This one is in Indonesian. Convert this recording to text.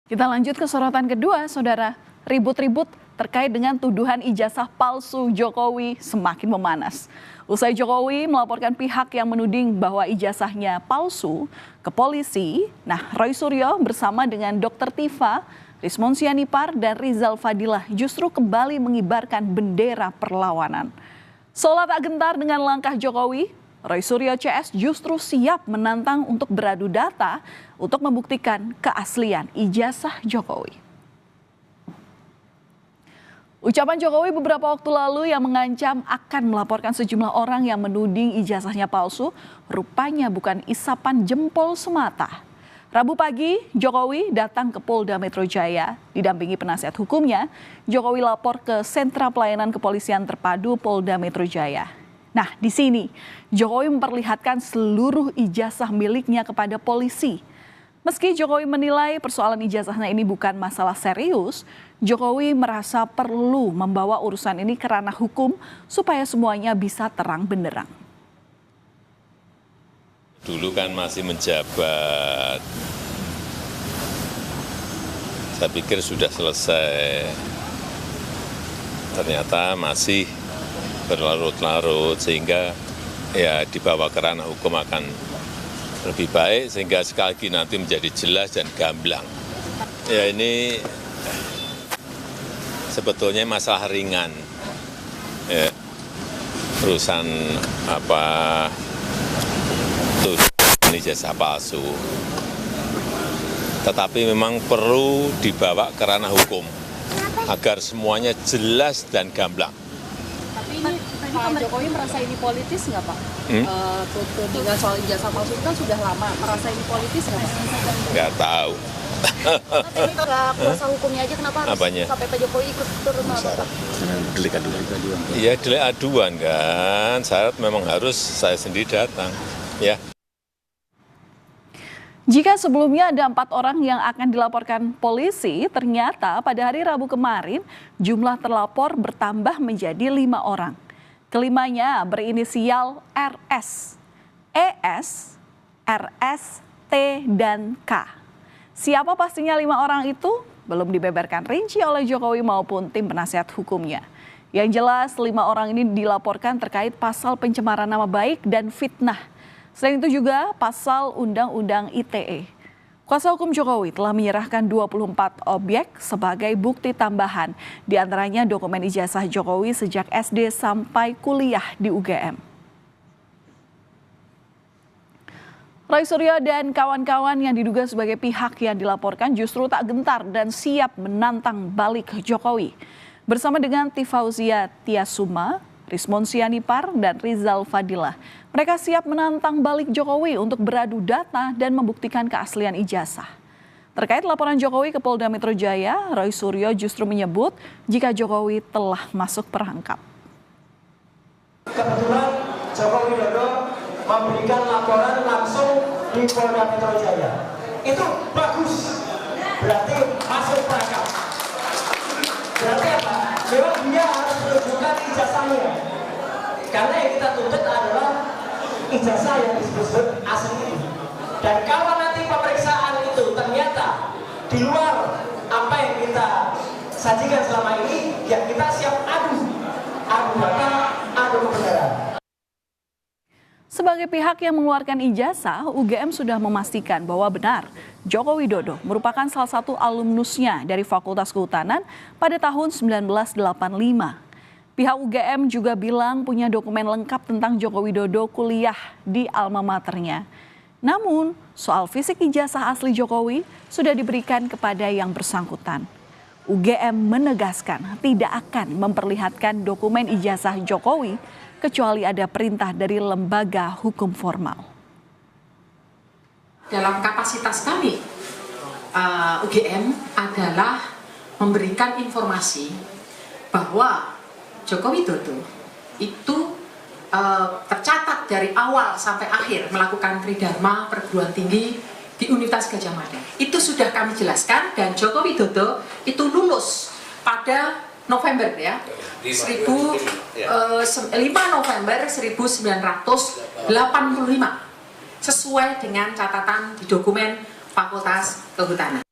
Kita lanjut ke sorotan kedua, Saudara. Ribut-ribut terkait dengan tuduhan ijazah palsu Jokowi semakin memanas. Usai Jokowi melaporkan pihak yang menuding bahwa ijazahnya palsu ke polisi, Roy Suryo bersama dengan Dr. Tifa, Rismon Sianipar, dan Rizal Fadilah justru kembali mengibarkan bendera perlawanan. Seolah tak gentar dengan langkah Jokowi, Roy Suryo CS justru siap menantang untuk beradu data untuk membuktikan keaslian ijazah Jokowi. Ucapan Jokowi beberapa waktu lalu yang mengancam akan melaporkan sejumlah orang yang menuding ijazahnya palsu, rupanya bukan isapan jempol semata. Rabu pagi, Jokowi datang ke Polda Metro Jaya, didampingi penasihat hukumnya. Jokowi lapor ke Sentra Pelayanan Kepolisian Terpadu Polda Metro Jaya. Di sini Jokowi memperlihatkan seluruh ijazah miliknya kepada polisi. Meski Jokowi menilai persoalan ijazahnya ini bukan masalah serius, Jokowi merasa perlu membawa urusan ini ke ranah hukum supaya semuanya bisa terang benderang. Dulu kan masih menjabat, saya pikir sudah selesai, ternyata masih berlarut-larut sehingga ya dibawa ke ranah hukum akan lebih baik sehingga sekali lagi nanti menjadi jelas dan gamblang. Ya ini sebetulnya masalah ringan, ya, urusan tuduhan ijazah palsu. Tetapi memang perlu dibawa ke ranah hukum agar semuanya jelas dan gamblang. Tapi ini Pak Jokowi merasa ini politis nggak Pak? Dengan soal ijazah palsu itu kan sudah lama, merasa ini politis nggak Pak? Nggak tahu. Kuasa hukumnya aja kenapa harus sampai Pak Jokowi ikut turun apa Pak? Delik aduan. Iya, delik aduan kan, syarat memang harus saya sendiri datang, ya. Jika sebelumnya ada 4 orang yang akan dilaporkan polisi, ternyata pada hari Rabu kemarin jumlah terlapor bertambah menjadi 5 orang. Kelimanya berinisial RS, ES, RS, T, dan K. Siapa pastinya 5 orang itu? Belum dibeberkan rinci oleh Jokowi maupun tim penasihat hukumnya. Yang jelas 5 orang ini dilaporkan terkait pasal pencemaran nama baik dan fitnah. Selain itu juga pasal Undang-Undang ITE. Kuasa hukum Jokowi telah menyerahkan 24 objek sebagai bukti tambahan, di antaranya dokumen ijazah Jokowi sejak SD sampai kuliah di UGM. Roy Suryo dan kawan-kawan yang diduga sebagai pihak yang dilaporkan justru tak gentar dan siap menantang balik Jokowi. Bersama dengan Tifauzia Tiasuma, Rismon Sianipar, dan Rizal Fadilah, mereka siap menantang balik Jokowi untuk beradu data dan membuktikan keaslian ijazah. Terkait laporan Jokowi ke Polda Metro Jaya, Roy Suryo justru menyebut jika Jokowi telah masuk perangkap. Kebetulan Jokowi Dodo memberikan laporan langsung di Polda Metro Jaya. Itu bagus, berarti masuk perangkap. Berarti apa? Memang dia harus menunjukkan ijazahnya. Karena yang kita tuntut adalah ijazah yang disebut asli. Dan kalau nanti pemeriksaan itu ternyata di luar apa yang kita sajikan selama ini, ya kita siap adu data, adu kebenaran. Sebagai pihak yang mengeluarkan ijazah, UGM sudah memastikan bahwa benar Joko Widodo merupakan salah satu alumnusnya dari Fakultas Kehutanan pada tahun 1985. Pihak UGM juga bilang punya dokumen lengkap tentang Joko Widodo kuliah di alma maternya. Namun, soal fisik ijazah asli Jokowi sudah diberikan kepada yang bersangkutan. UGM menegaskan tidak akan memperlihatkan dokumen ijazah Jokowi kecuali ada perintah dari lembaga hukum formal. Dalam kapasitas kami, UGM adalah memberikan informasi bahwa Joko Widodo itu tercatat dari awal sampai akhir melakukan tridharma perguruan tinggi di Universitas Gadjah Mada. Itu sudah kami jelaskan dan Joko Widodo itu lulus pada November 5 November 1985 sesuai dengan catatan di dokumen Fakultas Kehutanan.